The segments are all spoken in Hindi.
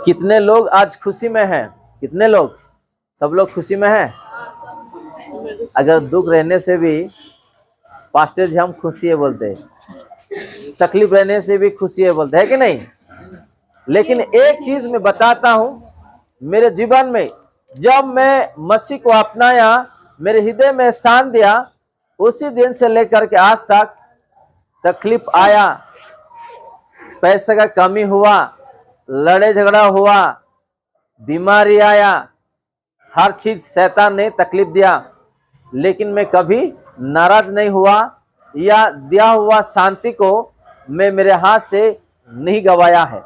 कितने लोग आज खुशी में हैं? कितने लोग? सब लोग खुशी में हैं? अगर दुख रहने से भी पास्टर जी हम खुशी है बोलते हैं, तकलीफ रहने से भी खुशी है बोलते हैं कि नहीं? लेकिन एक चीज मैं बताता हूं, मेरे जीवन में जब मैं मसीह को अपनाया, मेरे हृदय में स्थान दिया, उसी दिन से लेकर के आज तक तकलीफ आया, पैसे का कमी हुआ, लड़ाई झगड़ा हुआ, बीमारी आया, हर चीज शैतान ने तकलीफ दिया, लेकिन मैं कभी नाराज नहीं हुआ या दिया हुआ शांति को मैं मेरे हाथ से नहीं गवाया है।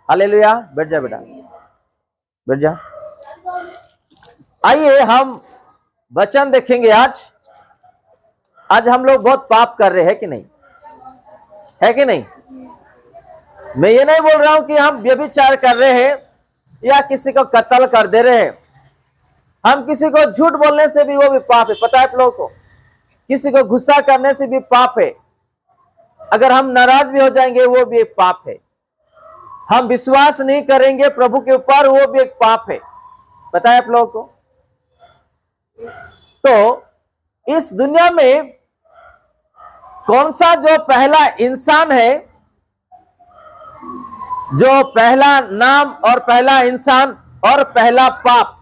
हालेलुया। बैठ जा बेटा, बैठ जा। आइए हम वचन देखेंगे आज। आज हम लोग बहुत पाप कर रहे हैं कि नहीं? है कि नहीं? मैं ये नहीं बोल रहा हूं कि हम व्यभिचार कर रहे हैं या किसी को कत्ल कर दे रहे हैं। हम किसी को झूठ बोलने से भी वो भी पाप है, पता है आप लोगों को? किसी को गुस्सा करने से भी पाप है। अगर हम नाराज भी हो जाएंगे वो भी एक पाप है। हम विश्वास नहीं करेंगे प्रभु के ऊपर, वो भी एक पाप है, पता है आप लोगों को? तो इस दुनिया में कौन सा जो पहला इंसान है, जो पहला नाम और पहला इंसान और पहला पाप,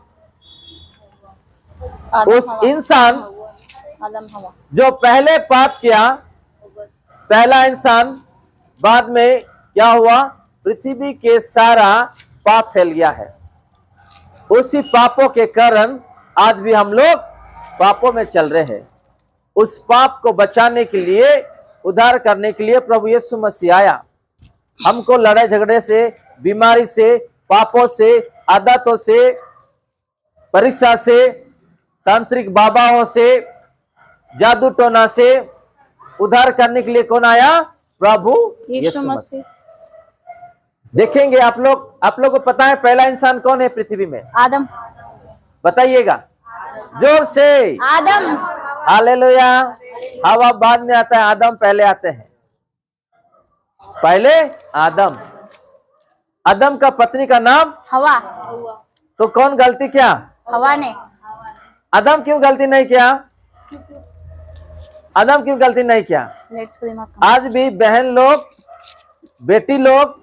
उस इंसान जो पहले पाप किया, पहला इंसान, बाद में क्या हुआ? पृथ्वी के सारा पाप फैल गया है। उसी पापों के कारण आज भी हम लोग पापों में चल रहे हैं। उस पाप को बचाने के लिए, उद्धार करने के लिए प्रभु यीशु मसीह आया। हमको लड़ाई झगड़े से, बीमारी से, पापों से, आदतों से, परीक्षा से, तांत्रिक बाबाओं से, जादू टोना से उद्धार करने के लिए कौन आया? प्रभु यीशु मसीह। देखेंगे आप लोग को पता है पहला इंसान कौन है पृथ्वी में? आदम। बताइएगा जोर से। आदम। हालेलुया। हवा बाद में आता है, आदम पहले आते हैं। पहले आदम। आदम का पत्नी का नाम हवा। तो कौन गलती किया? हवा ने। आदम क्यों गलती नहीं किया? आदम क्यों गलती नहीं किया? आज भी बहन लोग, बेटी लोग,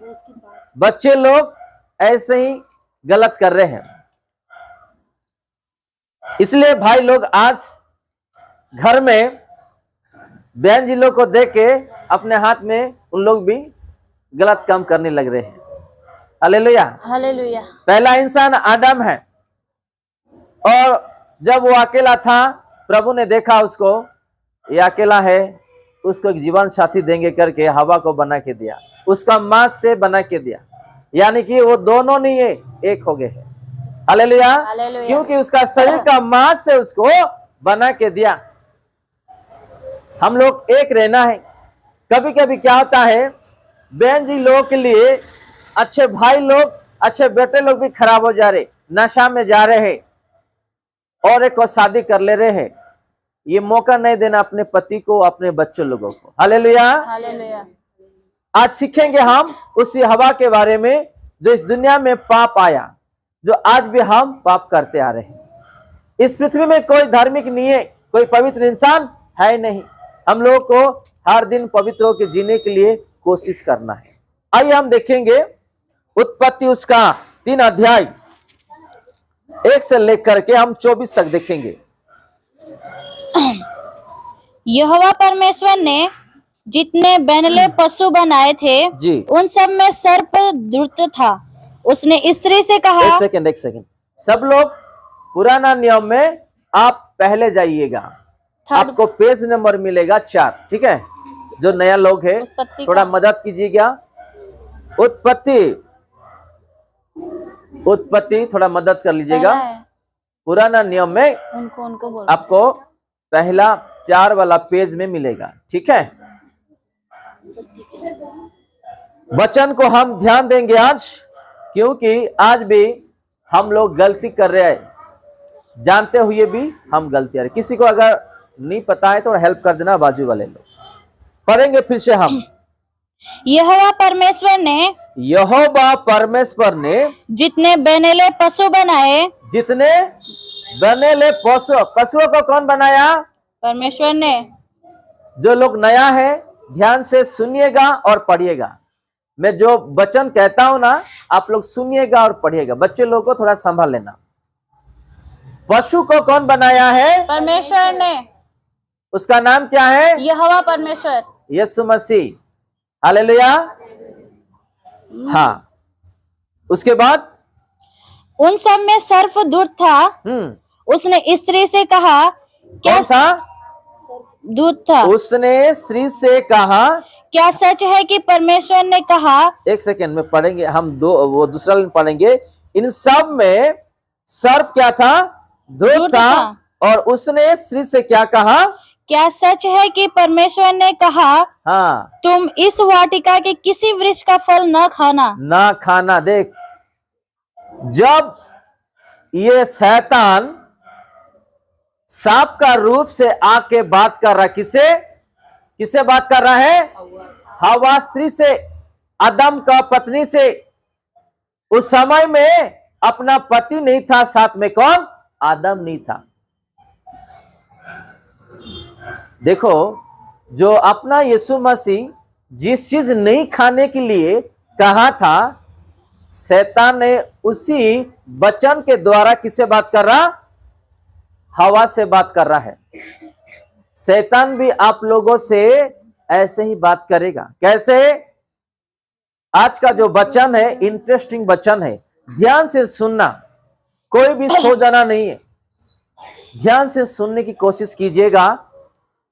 बच्चे लोग ऐसे ही गलत कर रहे हैं। इसलिए भाई लोग आज घर में बहन जी लोग को देख के अपने हाथ में उन लोग भी गलत काम करने लग रहे हैं। हालेलुया। हालेलुया। पहला इंसान आदम है, और जब वो अकेला था, प्रभु ने देखा उसको, ये अकेला है, उसको एक जीवन साथी देंगे करके हवा को बना के दिया, उसका मांस से बना के दिया, यानी कि वो दोनों नहीं है, एक हो गए हैं। हालेलुया। क्योंकि उसका शरीर का मांस से उसको बना के दिया। हम लोग एक रहना है। कभी कभी क्या होता है, बहन जी लोगों के लिए अच्छे भाई लोग, अच्छे बेटे लोग भी खराब हो जा रहे, नशा में जा रहे हैं और एक को शादी कर ले रहे हैं। ये मौका नहीं देना अपने पति को, अपने बच्चों लोगों को। हालेलुया। हालेलुया। आज सीखेंगे हम उसी हवा के बारे में जो इस दुनिया में पाप आया, जो आज भी हम पाप करते आ रहे हैं। इस पृथ्वी में कोई धार्मिक नहीं है, कोई पवित्र इंसान है नहीं। हम लोगों को हर दिन पवित्र होकर जीने के लिए कोशिश करना है। आइए हम देखेंगे उत्पत्ति उसका 3 अध्याय 1 से लेकर के हम 24 तक देखेंगे। यहोवा परमेश्वर ने जितने बनले पशु बनाए थे जी, उन सब में सर्प दुष्ट था। उसने स्त्री से कहा, एक सेकंड, सब लोग पुराना नियम में आप पहले जाइएगा, आपको पेज नंबर मिलेगा 4, ठीक है? जो नया लोग है थोड़ा मदद कीजिएगा। उत्पत्ति थोड़ा मदद कर लीजिएगा। पुराना नियम में उनको आपको पहला 4 वाला पेज में मिलेगा, ठीक है? वचन को हम ध्यान देंगे आज, क्योंकि आज भी हम लोग गलती कर रहे हैं, जानते हुए भी हम गलती कर रहे हैं। किसी को अगर नहीं पता है तो हेल्प कर देना, बाजू वाले लोग। पढ़ेंगे फिर से हम। यहोवा परमेश्वर ने यहोवा परमेश्वर ने जितने बेनेले पशु बनाए, जितने बनेले पशुओं को कौन बनाया? परमेश्वर ने। जो लोग नया है ध्यान से सुनिएगा और पढ़िएगा। मैं जो वचन कहता हूं ना, आप लोग सुनिएगा और पढ़िएगा। बच्चे लोगों को थोड़ा संभाल लेना। पशु को कौन बनाया है? परमेश्वर ने। उसका नाम क्या है? यहोवा परमेश्वर। यीशु मसीह। हालेलुया। हाँ, उसके बाद उन सब में सर्प दूत था। उसने स्त्री से कहा, क्या कौन था? दूत था। उसने स्त्री से कहा, क्या सच है कि परमेश्वर ने कहा? एक सेकेंड में पढ़ेंगे हम, वो दूसरा लाइन पढ़ेंगे। इन सब में सर्प क्या था? दूत था। और उसने स्त्री से क्या कहा? क्या सच है कि परमेश्वर ने कहा, हाँ, तुम इस वाटिका के किसी वृक्ष का फल न खाना? ना खाना। देख, जब ये शैतान सांप का रूप से आके बात कर रहा, किसे बात कर रहा है? हवा स्त्री से, आदम का पत्नी से। उस समय में अपना पति नहीं था, साथ में कौन? आदम नहीं था। देखो, जो अपना यीशु मसीह जिस चीज नहीं खाने के लिए कहा था, शैतान ने उसी वचन के द्वारा किससे बात कर रहा? हवा से बात कर रहा है। शैतान भी आप लोगों से ऐसे ही बात करेगा। कैसे? आज का जो वचन है इंटरेस्टिंग वचन है, ध्यान से सुनना, कोई भी सो जाना नहीं है। ध्यान से सुनने की कोशिश कीजिएगा।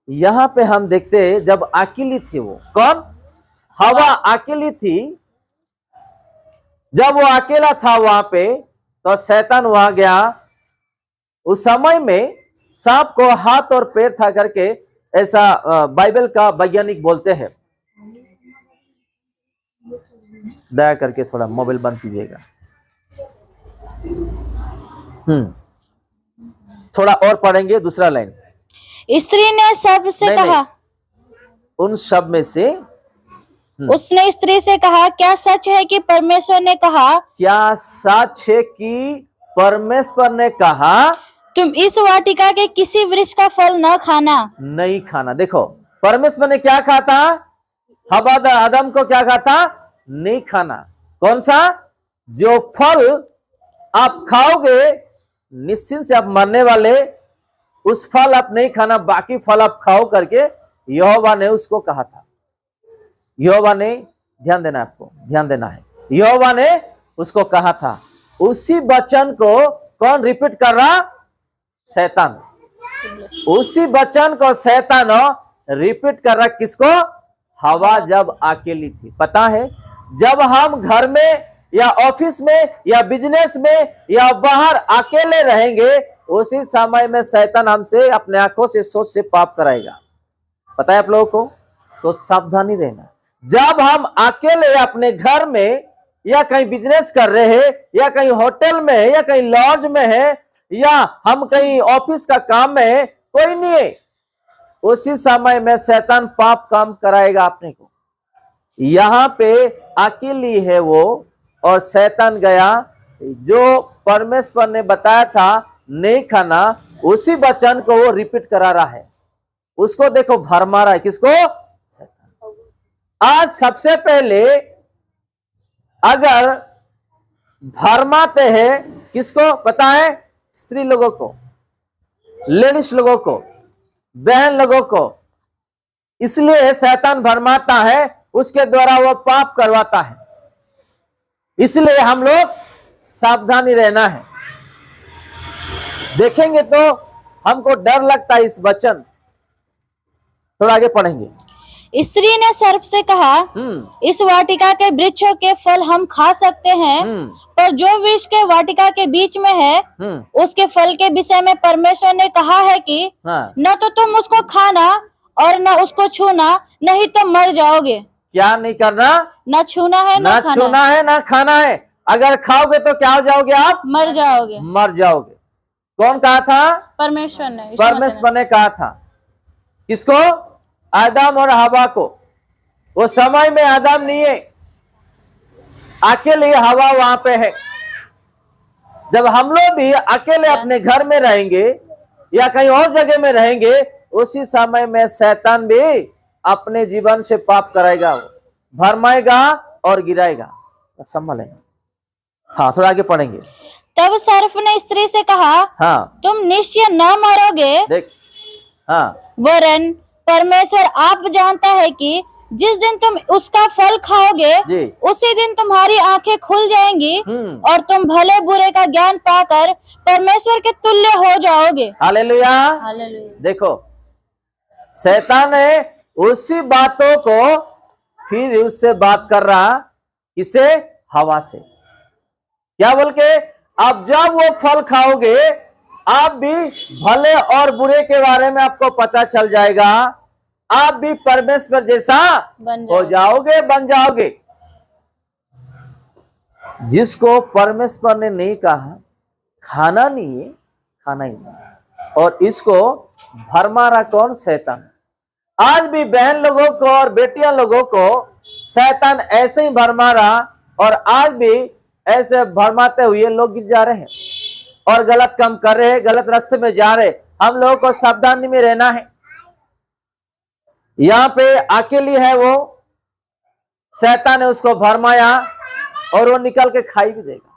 यहां पे हम देखते हैं, जब अकेली थी, वो कौन? हवा अकेली थी। जब वो अकेला था वहां पे, तो शैतान वहां गया। उस समय में सांप को हाथ और पैर था करके, ऐसा बाइबल का वैज्ञानिक बोलते हैं। दया करके थोड़ा मोबाइल बंद कीजिएगा। थोड़ा और पढ़ेंगे दूसरा लाइन। स्त्री ने सर्प से कहा, उन सब में से उसने स्त्री से कहा, क्या सच है कि परमेश्वर ने कहा? क्या सच है कि परमेश्वर ने कहा, तुम इस वाटिका के किसी वृक्ष का फल न खाना? नहीं खाना। देखो, परमेश्वर ने क्या कहा था? हवा आदम को क्या कहा था? नहीं खाना। कौन सा? जो फल आप खाओगे निश्चिंत से आप मरने वाले, उस फल आप नहीं खाना, बाकी फल आप खाओ करके यहोवा ने उसको कहा था। यहोवा ने, ध्यान देना, आपको ध्यान देना है, यहोवा ने उसको कहा था। उसी वचन को कौन रिपीट कर रहा? शैतान। उसी वचन को शैतान रिपीट कर रहा। किसको? हवा जब अकेली थी। पता है, जब हम घर में या ऑफिस में या बिजनेस में या बाहर अकेले रहेंगे, उसी समय में शैतान हमसे अपने आंखों से, सोच से पाप कराएगा। पता है आप लोगों को? तो सावधानी रहना। जब हम अकेले अपने घर में या कहीं बिजनेस कर रहे हैं या कहीं होटल में है या कहीं लॉज में है या हम कहीं ऑफिस का काम में है, कोई नहीं है, उसी समय में शैतान पाप काम कराएगा अपने को। यहां पे अकेली है वो, और शैतान गया, जो परमेश्वर ने बताया था नहीं खाना, उसी वचन को वो रिपीट करा रहा है। उसको देखो भरमा रहा है। किसको? शैतान। आज सबसे पहले अगर भरमाते हैं, किसको पता है? स्त्री लोगों को, लेडीज लोगों को, बहन लोगों को। इसलिए शैतान भरमाता है, उसके द्वारा वो पाप करवाता है। इसलिए हम लोग सावधानी रहना है। देखेंगे तो हमको डर लगता है इस वचन। थोड़ा आगे पढ़ेंगे। स्त्री ने सर्प से कहा, इस वाटिका के वृक्षों के फल हम खा सकते हैं, पर जो वृक्ष के वाटिका के बीच में है, उसके फल के विषय में परमेश्वर ने कहा है कि न तो तुम उसको खाना और न उसको छूना, नहीं तो मर जाओगे। क्या नहीं करना? न छूना है, न छूना है, न खाना है। अगर खाओगे तो क्या हो जाओगे? आप मर जाओगे। मर जाओगे। कौन कहा था? परमेश्वर ने। परमेश्वर ने कहा था। किसको? आदम और हवा को। वो समय में आदम नहीं है, अकेले हवा वहां पे है। जब हम लोग भी अकेले अपने घर में रहेंगे या कहीं और जगह में रहेंगे, उसी समय में शैतान भी अपने जीवन से पाप कराएगा, भरमाएगा और गिराएगा। संभलेंगे। हाँ, थोड़ा आगे पढ़ेंगे। तब सर्प ने स्त्री से कहा, हाँ, तुम निश्चय न मरोगे, देख। हाँ, वरन परमेश्वर आप जानता है कि जिस दिन तुम उसका फल खाओगे जी। उसी दिन तुम्हारी आंखें खुल जाएंगी और तुम भले बुरे का ज्ञान पाकर परमेश्वर के तुल्य हो जाओगे। हालेलुया। हालेलुया। देखो, शैतान है उसी बातों को फिर उससे बात कर रहा, किसे? हवा से। क्या बोल के? अब जब वो फल खाओगे आप भी भले और बुरे के बारे में आपको पता चल जाएगा, आप भी परमेश्वर जैसा हो जाओगे, बन जाओगे। जिसको परमेश्वर ने नहीं कहा खाना नहीं है, खाना ही नहीं, और इसको भरमा रहा कौन? शैतान। आज भी बहन लोगों को और बेटियां लोगों को शैतान ऐसे ही भरमा रहा, और आज भी ऐसे भरमाते हुए लोग गिर जा रहे हैं और गलत काम कर रहे हैं, गलत रास्ते में जा रहे हैं। हम लोगों को सावधानी में रहना है। यहाँ पे अकेली है वो, शैतान ने उसको भरमाया और वो निकल के खाई भी देगा।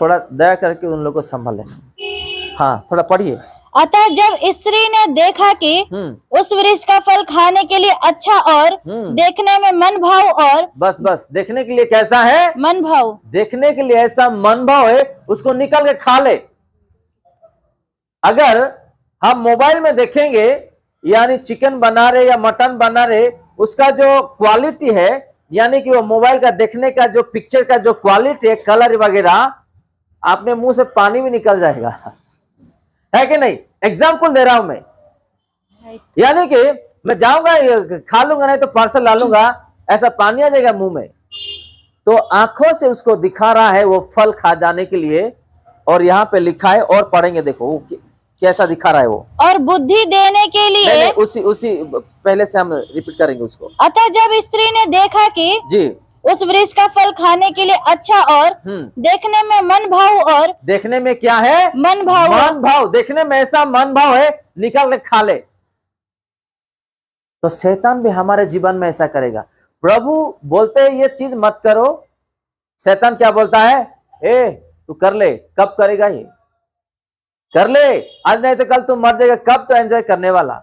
थोड़ा दया करके उन लोगों को संभाल लेना। हाँ, थोड़ा पढ़िए। अतः जब स्त्री ने देखा कि उस वृक्ष का फल खाने के लिए अच्छा और देखने में मन भाव, और बस देखने के लिए कैसा है? मन भाव। देखने के लिए ऐसा मन भाव है, उसको निकल के खा ले। अगर हम मोबाइल में देखेंगे, यानी चिकन बना रहे या मटन बना रहे, उसका जो क्वालिटी है, यानी कि वो मोबाइल का देखने का जो पिक्चर का जो क्वालिटी है, कलर वगैरह, आपने मुंह से पानी भी निकल जाएगा, है कि नहीं? एग्जाम्पल दे रहा हूं मैं। यानी कि मैं जाऊंगा खा लूंगा, नहीं तो पार्सल ला लूंगा, ऐसा पानी आ जाएगा मुंह में। तो आंखों से उसको दिखा रहा है वो फल खा जाने के लिए, और यहाँ पे लिखा है, और पढ़ेंगे, देखो कैसा दिखा रहा है वो। और बुद्धि देने के लिए। नहीं, उसी पहले से हम रिपीट करेंगे उसको। अतः जब स्त्री ने देखा कि जी उस वृक्ष का फल खाने के लिए अच्छा और देखने में मन भाव, और देखने में क्या है? मन भाव। मन भाव, देखने में ऐसा मन भाव है, निकल के खा ले। तो शैतान भी हमारे जीवन में ऐसा करेगा। प्रभु बोलते हैं ये चीज मत करो, शैतान क्या बोलता है? तू कर ले। कब करेगा? ये कर ले, आज नहीं तो कल तू मर जाएगा। कब तो एंजॉय करने वाला?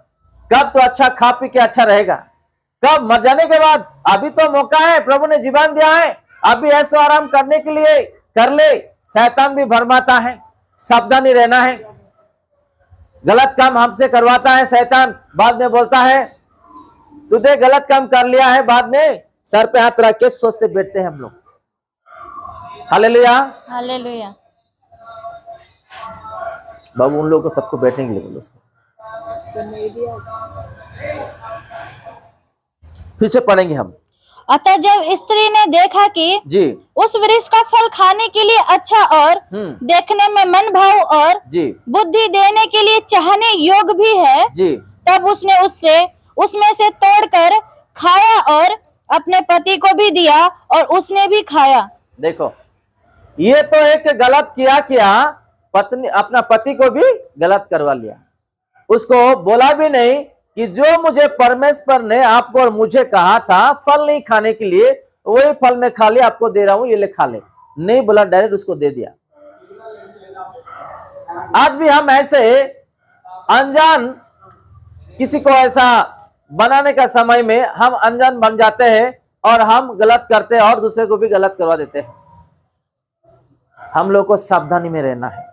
कब तो अच्छा खा पी के अच्छा रहेगा? कब? मर जाने के बाद। अभी तो मौका है, प्रभु ने जीवन दिया है, अभी ऐसा आराम करने के लिए कर ले। शैतान भी भरमाता है, सावधानी रहना है। गलत काम हमसे करवाता है शैतान, बाद में बोलता है तूने गलत काम कर लिया है, बाद में सर पे हाथ रख के सोचते बैठते हैं हम लोग। Hallelujah, hallelujah. बाबू उन लोगों को सबको बैठने के लिए बोलो। फिर से पढ़ेंगे हम। अतः जब स्त्री ने देखा कि जी उस वृक्ष का फल खाने के लिए अच्छा और देखने में मन भाव और जी बुद्धि देने के लिए चाहने योग्य भी है जी, तब उसने उसमें से तोड़कर खाया और अपने पति को भी दिया और उसने भी खाया। देखो, ये तो एक गलत किया पत्नी अपना पति को भी गलत करवा लिया। उसको बोला भी नहीं कि जो मुझे परमेश्वर ने आपको और मुझे कहा था फल नहीं खाने के लिए, वही फल मैं खा लिया, आपको दे रहा हूं, ये ले खा ले। नहीं बोला, डायरेक्ट उसको दे दिया। आज भी हम ऐसे अनजान किसी को ऐसा बनाने का समय में हम अनजान बन जाते हैं और हम गलत करते हैं और दूसरे को भी गलत करवा देते हैं। हम लोग को सावधानी में रहना है।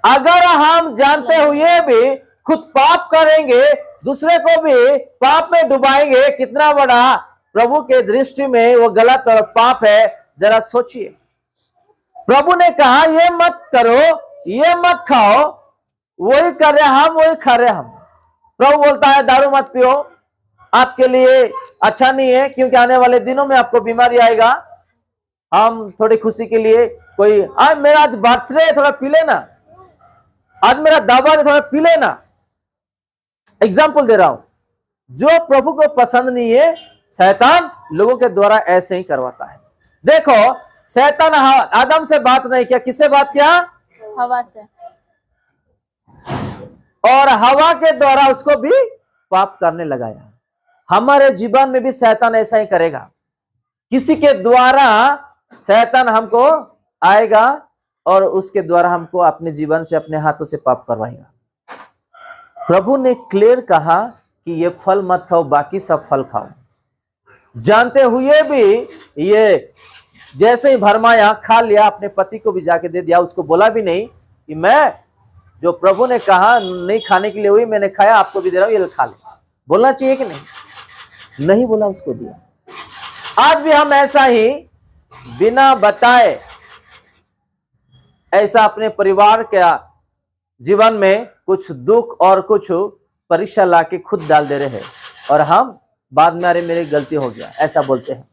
अगर हम जानते हुए भी खुद पाप करेंगे, दूसरे को भी पाप में डुबाएंगे, कितना बड़ा प्रभु के दृष्टि में वो गलत और पाप है, जरा सोचिए। प्रभु ने कहा ये मत करो, ये मत खाओ, वही कर रहे हम, वही खा रहे हम। प्रभु बोलता है दारू मत पियो, आपके लिए अच्छा नहीं है, क्योंकि आने वाले दिनों में आपको बीमारी आएगा। हम थोड़ी खुशी के लिए कोई आज मेरा आज बर्थडे है, थोड़ा पी लेना, आज मेरा दावा है, थोड़ा पी लेना। एग्जाम्पल दे रहा हूं। जो प्रभु को पसंद नहीं है शैतान लोगों के द्वारा ऐसे ही करवाता है। देखो, शैतान आदम से बात नहीं किया, किससे बात किया? हवा से। और हवा के द्वारा उसको भी पाप करने लगाया। हमारे जीवन में भी शैतान ऐसा ही करेगा। किसी के द्वारा शैतान हमको आएगा और उसके द्वारा हमको अपने जीवन से, अपने हाथों से पाप करवाएगा। प्रभु ने क्लियर कहा कि ये फल मत खाओ, बाकी सब फल खाओ। जानते हुए भी ये जैसे ही भरमाया, खा लिया, अपने पति को भी जाके दे दिया। उसको बोला भी नहीं कि मैं जो प्रभु ने कहा नहीं खाने के लिए हुई, मैंने खाया, आपको भी दे रहा हूं, ये खा ले। बोलना चाहिए कि नहीं? नहीं बोला, उसको दिया। आज भी हम ऐसा ही बिना बताए ऐसा अपने परिवार के जीवन में कुछ दुख और कुछ परीक्षा लाके खुद डाल दे रहे हैं, और हम बाद में अरे मेरी गलती हो गया ऐसा बोलते हैं।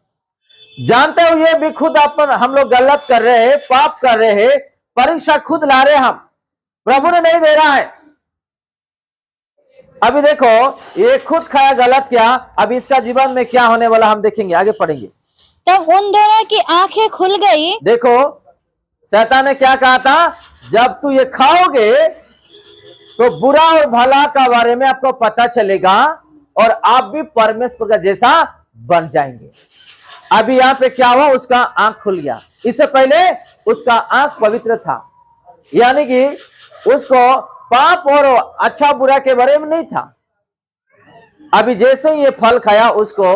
जानते हुए भी खुद हम लोग गलत कर रहे हैं, पाप कर रहे हैं, परीक्षा खुद ला रहे हैं हम, प्रभु ने नहीं दे रहा है। अभी देखो, ये खुद खाया, गलत किया, अब इसका जीवन में क्या होने वाला हम देखेंगे, आगे पढ़ेंगे। तब उन दोनों की आंखें खुल गई। देखो, शैतान ने क्या कहा था? जब तू ये खाओगे तो बुरा और भला का बारे में आपको पता चलेगा और आप भी परमेश्वर का जैसा बन जाएंगे। अभी यहाँ पे क्या हुआ? उसका आंख खुल गया। इससे पहले उसका आंख पवित्र था, यानी कि उसको पाप और अच्छा बुरा के बारे में नहीं था। अभी जैसे ही ये फल खाया, उसको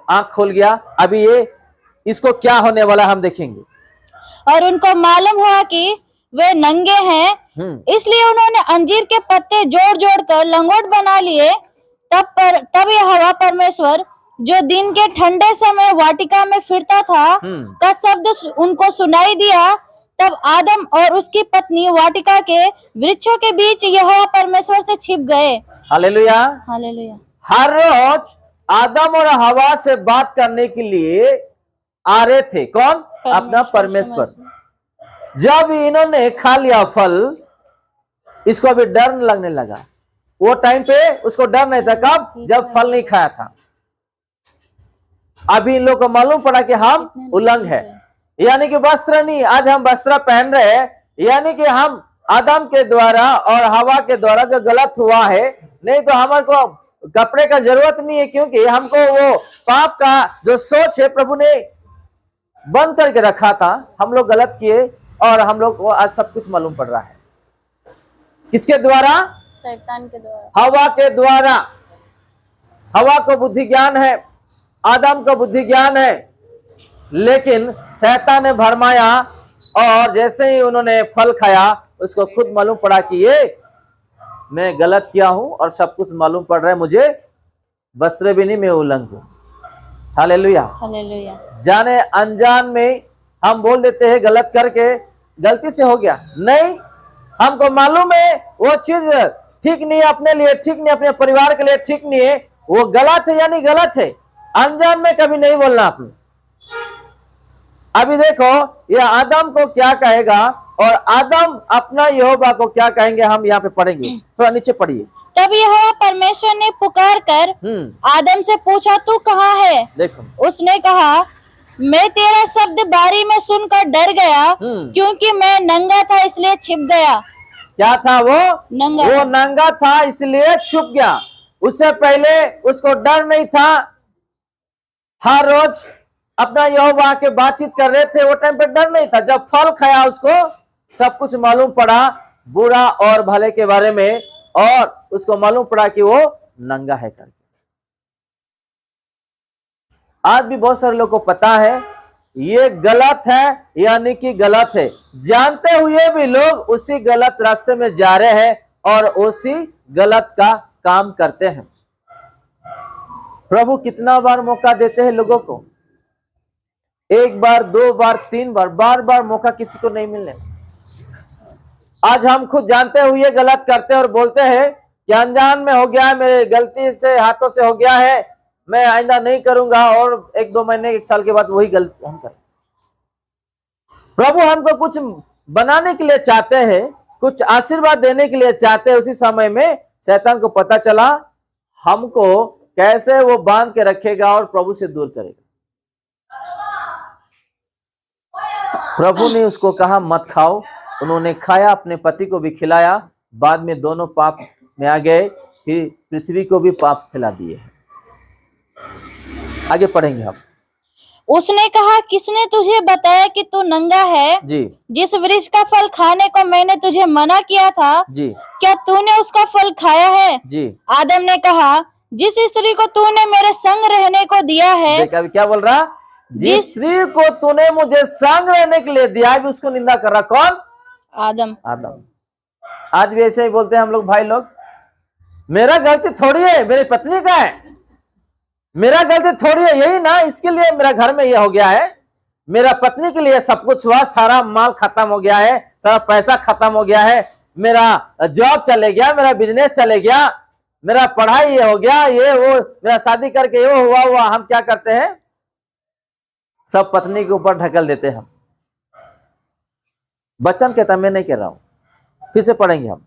आंख खुल गया। अभी ये इसको क्या होने वाला हम देखेंगे। और उनको मालूम हुआ कि वे नंगे हैं, इसलिए उन्होंने अंजीर के पत्ते जोड़ जोड़ कर लंगोट बना लिए। तब यहोवा परमेश्वर, जो दिन के ठंडे समय वाटिका में फिरता था, का शब्द उनको सुनाई दिया। तब आदम और उसकी पत्नी वाटिका के वृक्षों के बीच यहोवा परमेश्वर से छिप गए। Hallelujah, hallelujah. हर रोज आदम और हवा से बात करने के लिए आ रहे थे। कौन? अपना परमेश्वर। जब इन्होंने खा लिया फल, इसको अभी डर लगने लगा। वो टाइम पे उसको डर नहीं था। कब? जब फल नहीं खाया था। अभी इन लोग को मालूम पड़ा कि हम उलंग है, यानी कि वस्त्र नहीं, आज हम वस्त्र पहन रहे हैं, यानी कि हम आदम के द्वारा और हवा के द्वारा जो गलत हुआ है, नहीं तो हमारे को कपड़े का जरूरत नहीं है, क्योंकि हमको वो पाप का जो सोच है प्रभु ने बंद करके रखा था। हम लोग गलत किए और हम लोग को आज सब कुछ मालूम पड़ रहा है। किसके द्वारा? शैतान के द्वारा, हवा के द्वारा। हवा को बुद्धि ज्ञान है, आदम को बुद्धि ज्ञान है, लेकिन शैतान ने भरमाया और जैसे ही उन्होंने फल खाया, उसको खुद मालूम पड़ा कि ये मैं गलत किया हूं और सब कुछ मालूम पड़ रहा है मुझे, वस्त्र भी नहीं, मैं उलंग हूं। Hallelujah, hallelujah. जाने अनजान में हम बोल देते हैं गलत करके, गलती से हो गया नहीं, हमको मालूम है वो चीज ठीक नहीं है, अपने लिए ठीक नहीं, अपने परिवार के लिए ठीक नहीं है, वो गलत है यानी गलत है। अनजान में कभी नहीं बोलना आपने। अभी देखो, ये आदम को क्या कहेगा और आदम अपना यहोवा को क्या कहेंगे, हम यहाँ पे पढ़ेंगे। थोड़ा नीचे पढ़िए। तब यहोवा परमेश्वर ने पुकार कर आदम से पूछा, तू कहाँ है? देखो, उसने कहा, मैं तेरा शब्द बारी में सुनकर डर गया, क्योंकि मैं नंगा था इसलिए छिप गया। क्या था वो? नंगा। वो नंगा था इसलिए छुप गया। उससे पहले उसको डर नहीं था। हर रोज अपना यहोवा के बातचीत कर रहे थे, वो टाइम पे डर नहीं था। जब फल खाया, उसको सब कुछ मालूम पड़ा बुरा और भले के बारे में, और उसको मालूम पड़ा कि वो नंगा है करके। आज भी बहुत सारे लोगों को पता है ये गलत है, यानी कि गलत है, जानते हुए भी लोग उसी गलत रास्ते में जा रहे हैं और उसी गलत का काम करते हैं। प्रभु कितना बार मौका देते हैं लोगों को? एक बार, दो बार, तीन बार, बार बार मौका किसी को नहीं मिलने। आज हम खुद जानते हुए गलत करते हैं और बोलते हैं कि अनजान में हो गया है, मेरे गलती से हाथों से हो गया है, मैं आइंदा नहीं करूंगा, और एक दो महीने, एक साल के बाद वही गलती हम करें। प्रभु हमको कुछ बनाने के लिए चाहते हैं, कुछ आशीर्वाद देने के लिए चाहते हैं। उसी समय में शैतान को पता चला हमको कैसे वो बांध के रखेगा और प्रभु से दूर करेगा। प्रभु ने उसको कहा मत खाओ, उन्होंने खाया, अपने पति को भी खिलाया, बाद में दोनों पाप में आ गए, फिर पृथ्वी को भी पाप फैला दिए। आगे पढ़ेंगे हम। उसने कहा किसने तुझे बताया कि तू नंगा है? जी जिस वृक्ष का फल खाने को मैंने तुझे मना किया था, जी क्या तूने उसका फल खाया है? जी। आदम ने कहा जिस स्त्री को तूने मेरे संग रहने को दिया है। देखा अभी क्या बोल रहा, जिस स्त्री को तूने मुझे संग रहने के लिए दिया, भी उसको निंदा कर रहा। कौन? आदम। आदम। आज भी ऐसे ही बोलते हैं हम लोग, भाई लोग, मेरा गलती थोड़ी है, मेरी पत्नी का है, मेरा गलती थोड़ी है, यही ना, इसके लिए मेरा घर में ये हो गया है, मेरा पत्नी के लिए सब कुछ हुआ, सारा माल खत्म हो गया है, सारा पैसा खत्म हो गया है, मेरा जॉब चले गया, मेरा बिजनेस चले गया, मेरा पढ़ाई ये हो गया, ये वो, मेरा शादी करके ये हुआ। हम क्या करते हैं, सब पत्नी के ऊपर ढकल देते हैं हम। वचन कहता, मैं नहीं कह रहा हूं, फिर से पढ़ेंगे हम।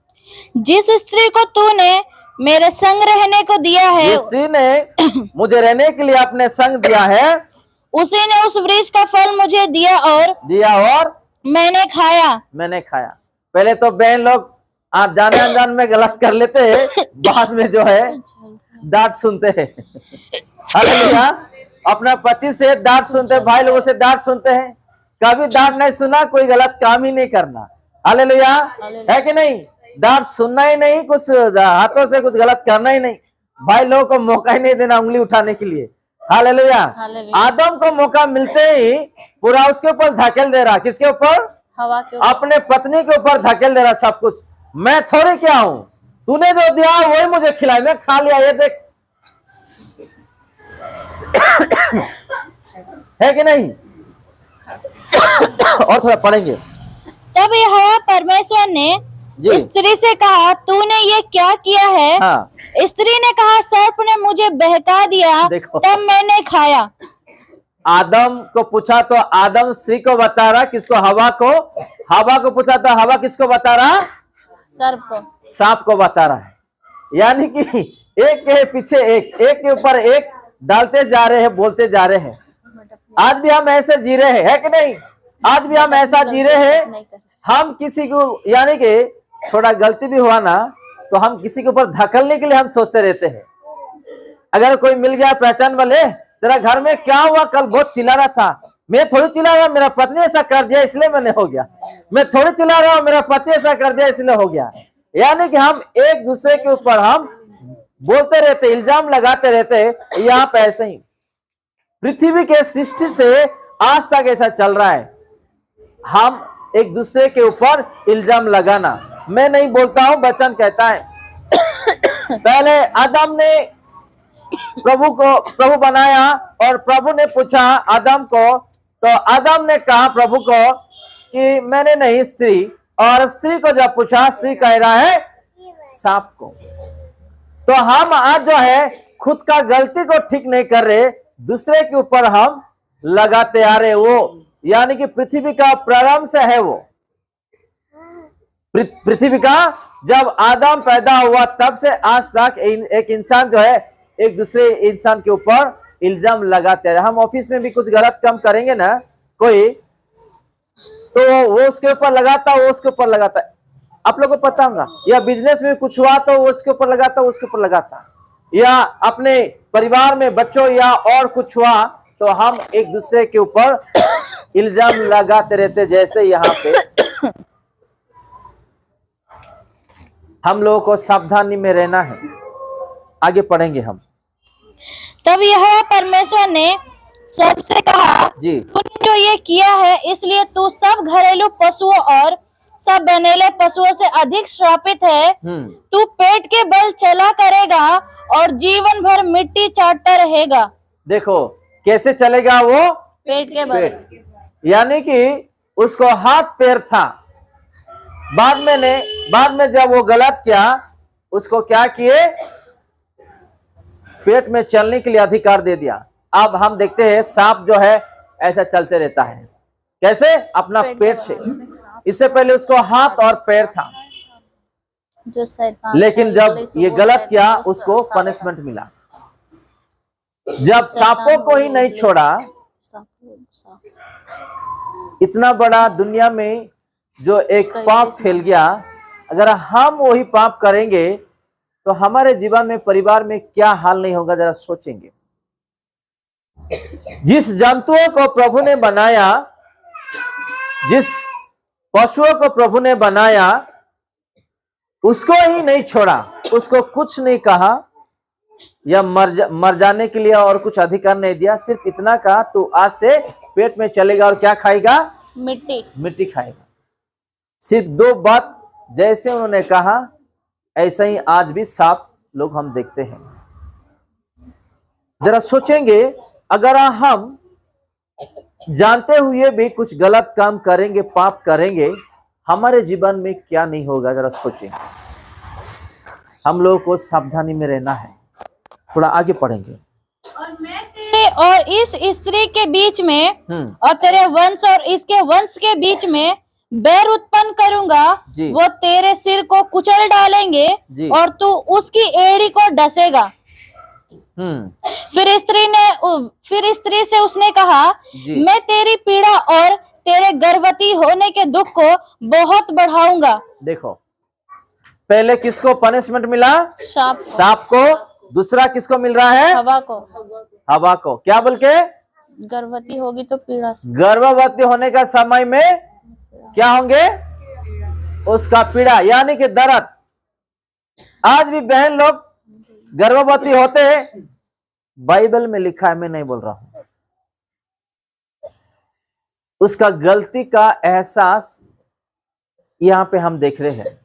जिस स्त्री को तूने मेरे संग रहने को दिया है, जिस स्त्री ने मुझे रहने के लिए अपने संग दिया है, उसी ने उस वृक्ष का फल मुझे दिया और मैंने खाया। पहले तो बहन लोग आप जाने अनजान में गलत कर लेते हैं, बाद में जो है डांट सुनते हैं। हालेलुया। अपना पति से डांट सुनते हैं, भाई लोगों से डांट सुनते हैं। कभी डांट नहीं सुना, कोई गलत काम ही नहीं करना। हालेलुया, है कि नहीं? डांट सुनना ही नहीं, कुछ हाथों से कुछ गलत करना ही नहीं, भाई लोगों को मौका ही नहीं देना उंगली उठाने के लिए। हालेलुया। आदम को मौका मिलते ही पूरा उसके ऊपर धकेल दे रहा। किसके ऊपर? हवा के ऊपर। अपने पत्नी के ऊपर धकेल दे रहा सब कुछ। मैं थोड़ी क्या हूं, तूने जो दिया वही मुझे खिलाया, मैं खा लिया, ये देख। है कि नहीं? और थोड़ा पढ़ेंगे। तब यहोवा परमेश्वर ने स्त्री से कहा तूने ये क्या किया है? हाँ। स्त्री ने कहा सर्प ने मुझे बहका दिया, तब मैंने खाया। आदम को पूछा तो आदम स्त्री को बता रहा, किसको? हवा को। हवा को पूछा तो हवा किसको बता रहा? सर्प को। सांप को बता रहा है। यानी कि एक के पीछे एक, एक के ऊपर एक डालते जा रहे हैं, बोलते जा रहे हैं। आज भी हम ऐसे जी रहे हैं, है कि नहीं? आज भी हम ऐसा जी रहे हैं। हम किसी को, यानी कि थोड़ा गलती भी हुआ ना, तो हम किसी के ऊपर धकेलने के लिए हम सोचते रहते हैं। अगर कोई मिल गया पहचान वाले, तेरा घर में क्या हुआ, कल बहुत चिल्ला रहा था, मैं थोड़ी चिल्ला रहा, मेरा पत्नी ऐसा कर दिया इसलिए मैंने हो गया। मैं थोड़ी चिल्ला रहा हूं, मेरा पति ऐसा कर दिया इसलिए हो गया। यानी कि हम एक दूसरे के ऊपर हम बोलते रहते, इल्जाम लगाते रहते। यहाँ पे ऐसे ही पृथ्वी के सृष्टि से आज तक ऐसा चल रहा है, हम एक दूसरे के ऊपर इल्जाम लगाना। मैं नहीं बोलता हूं, वचन कहता है। पहले आदम ने प्रभु बनाया और प्रभु ने पूछा आदम को, तो आदम ने कहा प्रभु को कि मैंने नहीं, स्त्री। और स्त्री को जब पूछा, स्त्री कह रहा है सांप को। तो हम आज जो है खुद का गलती को ठीक नहीं कर रहे, दूसरे के ऊपर हम लगाते आ रहे। वो यानी कि पृथ्वी का प्रारंभ से है वो। पृथ्वी का जब आदम पैदा हुआ तब से आज तक एक इंसान जो है एक दूसरे इंसान के ऊपर इल्जाम लगाते रहे। हम ऑफिस में भी कुछ गलत काम करेंगे ना कोई, तो वो उसके ऊपर लगाता, वो उसके ऊपर लगाता। आप लोगों को पता होगा, या बिजनेस में कुछ हुआ तो वो उसके ऊपर लगाता, वो उसके ऊपर लगाता, या अपने परिवार में बच्चों या और कुछ हुआ तो हम एक दूसरे के ऊपर इल्जाम लगाते रहते। जैसे यहाँ पे हम लोगों को सावधानी में रहना है। आगे पढ़ेंगे हम। तब यहोवा परमेश्वर ने सर्प से कहा जी, तूने जो ये किया है इसलिए तू सब घरेलू पशुओं और सब बनेले पशुओं से अधिक श्रापित है। तू पेट के बल चला करेगा और जीवन भर मिट्टी चाटता रहेगा। देखो कैसे चलेगा वो? पेट के बल। यानी कि उसको हाथ पैर था, बाद में जब वो गलत किया, उसको क्या किए? पेट में चलने के लिए अधिकार दे दिया। अब हम देखते हैं सांप जो है ऐसा चलते रहता है। कैसे? अपना पेट से। इससे पहले उसको हाथ और पैर था, जो शैतान, लेकिन जब ये गलत किया उसको पनिशमेंट मिला। जब सांपों को ही नहीं छोड़ा, इतना बड़ा दुनिया में जो एक पाप फैल गया, अगर हम वही पाप करेंगे तो हमारे जीवन में, परिवार में क्या हाल नहीं होगा, जरा सोचेंगे। जिस जंतुओं को प्रभु ने बनाया, जिस पशुओं को प्रभु ने बनाया, उसको ही नहीं छोड़ा, उसको कुछ नहीं कहा या मर जाने के लिए और कुछ अधिकार नहीं दिया। सिर्फ इतना कहा, तू आज से पेट में चलेगा और क्या खाएगा? मिट्टी खाएगा। सिर्फ 2 बात जैसे उन्होंने कहा, ऐसा ही आज भी सांप लोग हम देखते हैं। जरा सोचेंगे, अगर हम जानते हुए भी कुछ गलत काम करेंगे, पाप करेंगे, हमारे जीवन में क्या नहीं होगा, जरा सोचेंगे। हम लोगों को सावधानी में रहना है। थोड़ा आगे पढ़ेंगे। और मैं तेरे और इस स्त्री के बीच में और तेरे वंश और इसके वंश के बीच में बैर उत्पन्न करूंगा, वो तेरे सिर को कुचल डालेंगे और तू उसकी एड़ी को डसेगा। फिर स्त्री से उसने कहा, मैं तेरी पीड़ा और तेरे गर्भवती होने के दुख को बहुत बढ़ाऊंगा। देखो, पहले किसको पनिशमेंट मिला? सांप को। दूसरा किसको मिल रहा है? हवा को। क्या बोल के? गर्भवती होगी तो पीड़ा से। गर्भवती होने का समय में क्या होंगे? उसका पीड़ा, यानी कि दर्द। आज भी बहन लोग गर्भवती होते हैं, बाइबल में लिखा है, मैं नहीं बोल रहा हूं। उसका गलती का एहसास यहां पे हम देख रहे हैं।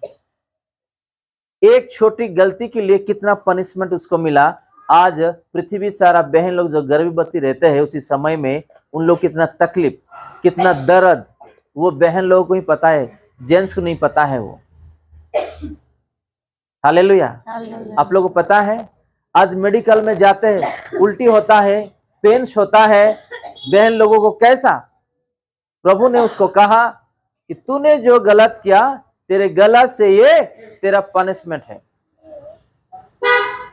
एक छोटी गलती के लिए कितना पनिशमेंट उसको मिला। आज पृथ्वी सारा बहन लोग जो गर्भवती रहते हैं, उसी समय में उन लोग कितना तकलीफ, कितना दर्द, वो बहन लोगों को ही पता है, जेंट्स को नहीं पता है। वो हालेलुया। आप लोगों को पता है, आज मेडिकल में जाते हैं, उल्टी होता है, पेन्स होता है, बहन लोगों को कैसा? प्रभु ने उसको कहा कि तूने जो गलत किया, तेरे गलत से ये तेरा पनिशमेंट है।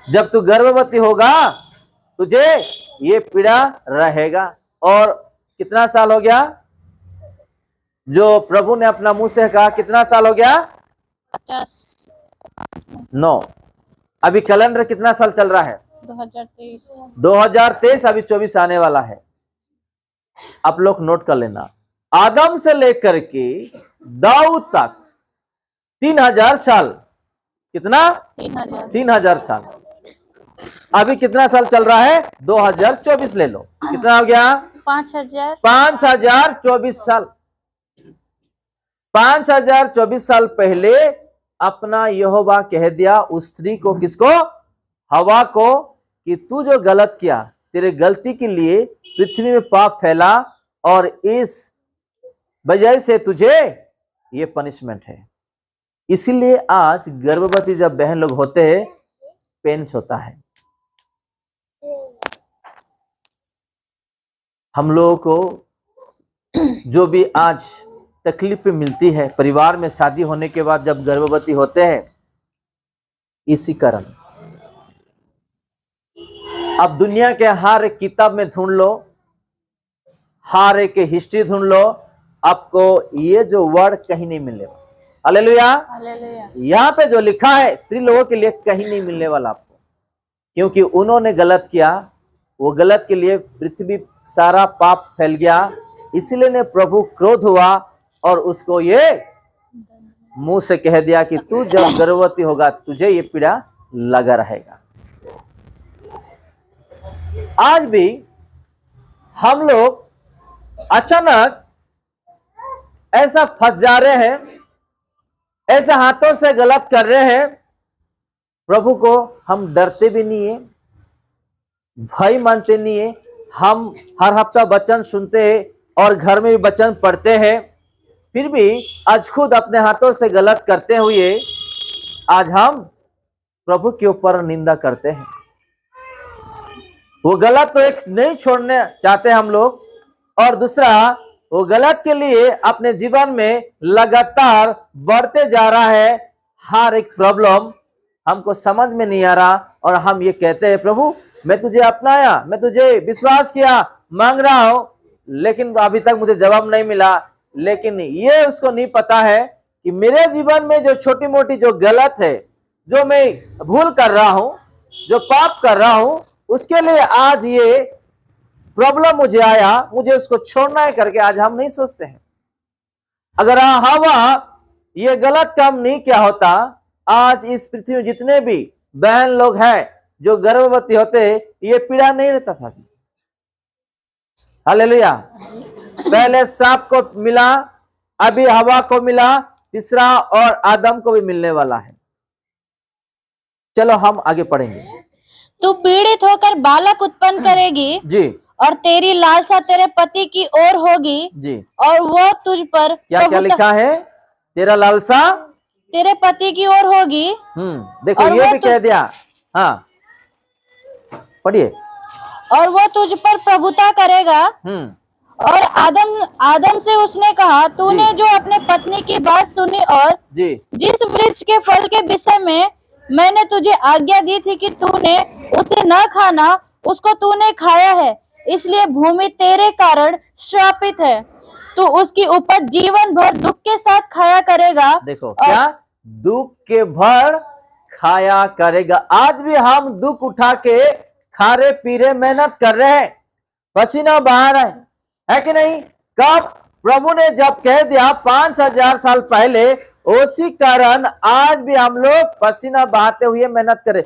जब तू गर्भवती होगा, तुझे ये पीड़ा रहेगा। और कितना साल हो गया जो प्रभु ने अपना मुंह से कहा? कितना साल हो गया? 9। अभी कैलेंडर कितना साल चल रहा है? 2023। अभी 24 आने वाला है। आप लोग नोट कर लेना, आदम से लेकर के दाऊद तक 3000 साल। कितना? 3000 साल। अभी कितना साल चल रहा है? 2024 ले लो। कितना हो गया? 5024 साल। 5024 साल पहले अपना यहोवा कह दिया उस स्त्री को, किसको? हवा को, कि तू जो गलत किया, तेरे गलती के लिए पृथ्वी में पाप फैला और इस वजह से तुझे ये पनिशमेंट है। इसीलिए आज गर्भवती जब बहन लोग होते हैं, पेन्स होता है। हम लोगों को जो भी आज तकलीफ मिलती है, परिवार में शादी होने के बाद जब गर्भवती होते हैं, इसी कारण। अब दुनिया के हर एक किताब में ढूंढ लो, हर एक हिस्ट्री ढूंढ लो, आपको ये जो वर्ड कहीं नहीं मिलेगा। हालेलुया। यहाँ पे जो लिखा है स्त्री लोगों के लिए, कहीं नहीं मिलने वाला आपको, क्योंकि उन्होंने गलत किया। वो गलत के लिए पृथ्वी सारा पाप फैल गया। इसलिए ने प्रभु क्रोध हुआ और उसको ये मुंह से कह दिया कि तू जब गर्भवती होगा, तुझे ये पीड़ा लगा रहेगा। आज भी हम लोग अचानक ऐसा फंस जा रहे हैं, ऐसे हाथों से गलत कर रहे हैं। प्रभु को हम डरते भी नहीं है, भय मानते नहीं है। हम हर हफ्ता वचन सुनते हैं और घर में भी वचन पढ़ते हैं, फिर भी आज खुद अपने हाथों से गलत करते हुए आज हम प्रभु के ऊपर निंदा करते हैं। वो गलत तो एक नहीं छोड़ने चाहते हम लोग, और दूसरा वो गलत के लिए अपने जीवन में लगातार बढ़ते जा रहा है। हर एक प्रॉब्लम हमको समझ में नहीं आ रहा और हम ये कहते हैं, प्रभु मैं तुझे अपनाया, मैं तुझे विश्वास किया, मांग रहा हूं, लेकिन अभी तक मुझे जवाब नहीं मिला। लेकिन ये उसको नहीं पता है कि मेरे जीवन में जो छोटी मोटी जो गलत है, जो मैं भूल कर रहा हूं, जो पाप कर रहा हूं, उसके लिए आज ये प्रॉब्लम मुझे आया, मुझे उसको छोड़ना है करके आज हम नहीं सोचते हैं। अगर हवा ये गलत काम नहीं किया होता, आज इस पृथ्वी में जितने भी बहन लोग हैं जो गर्भवती होते, ये पीड़ा नहीं रहता था। हालेलुया। पहले सांप को मिला, अभी हवा को मिला, तीसरा और आदम को भी मिलने वाला है। चलो हम आगे पढ़ेंगे। तू पीड़ित होकर बालक उत्पन्न करेगी जी और तेरी लालसा तेरे पति की ओर होगी जी। और वो तुझ पर क्या क्या लिखा है? तेरा लालसा तेरे पति की ओर होगी। देखो और ये वो भी कह दिया। हाँ पढ़िए। और वो तुझ पर प्रभुता करेगा। और आदम से उसने कहा, तूने जो अपने पत्नी की बात सुनी और जी जिस वृक्ष के फल के विषय में मैंने तुझे आज्ञा दी थी कि तूने उसे न खाना, उसको तूने खाया है, इसलिए भूमि तेरे कारण श्रापित है। तू उसकी उपज जीवन भर दुख के साथ खाया करेगा। देखो क्या दुख के भर खाया करेगा। आज भी हम दुख उठा के खा रहे, पी रहे, मेहनत कर रहे हैं, पसीना बहा रहे हैं, है कि नहीं? कब प्रभु ने जब कह दिया 5000 साल पहले, उसी कारण आज भी हम लोग पसीना बहाते हुए मेहनत करें।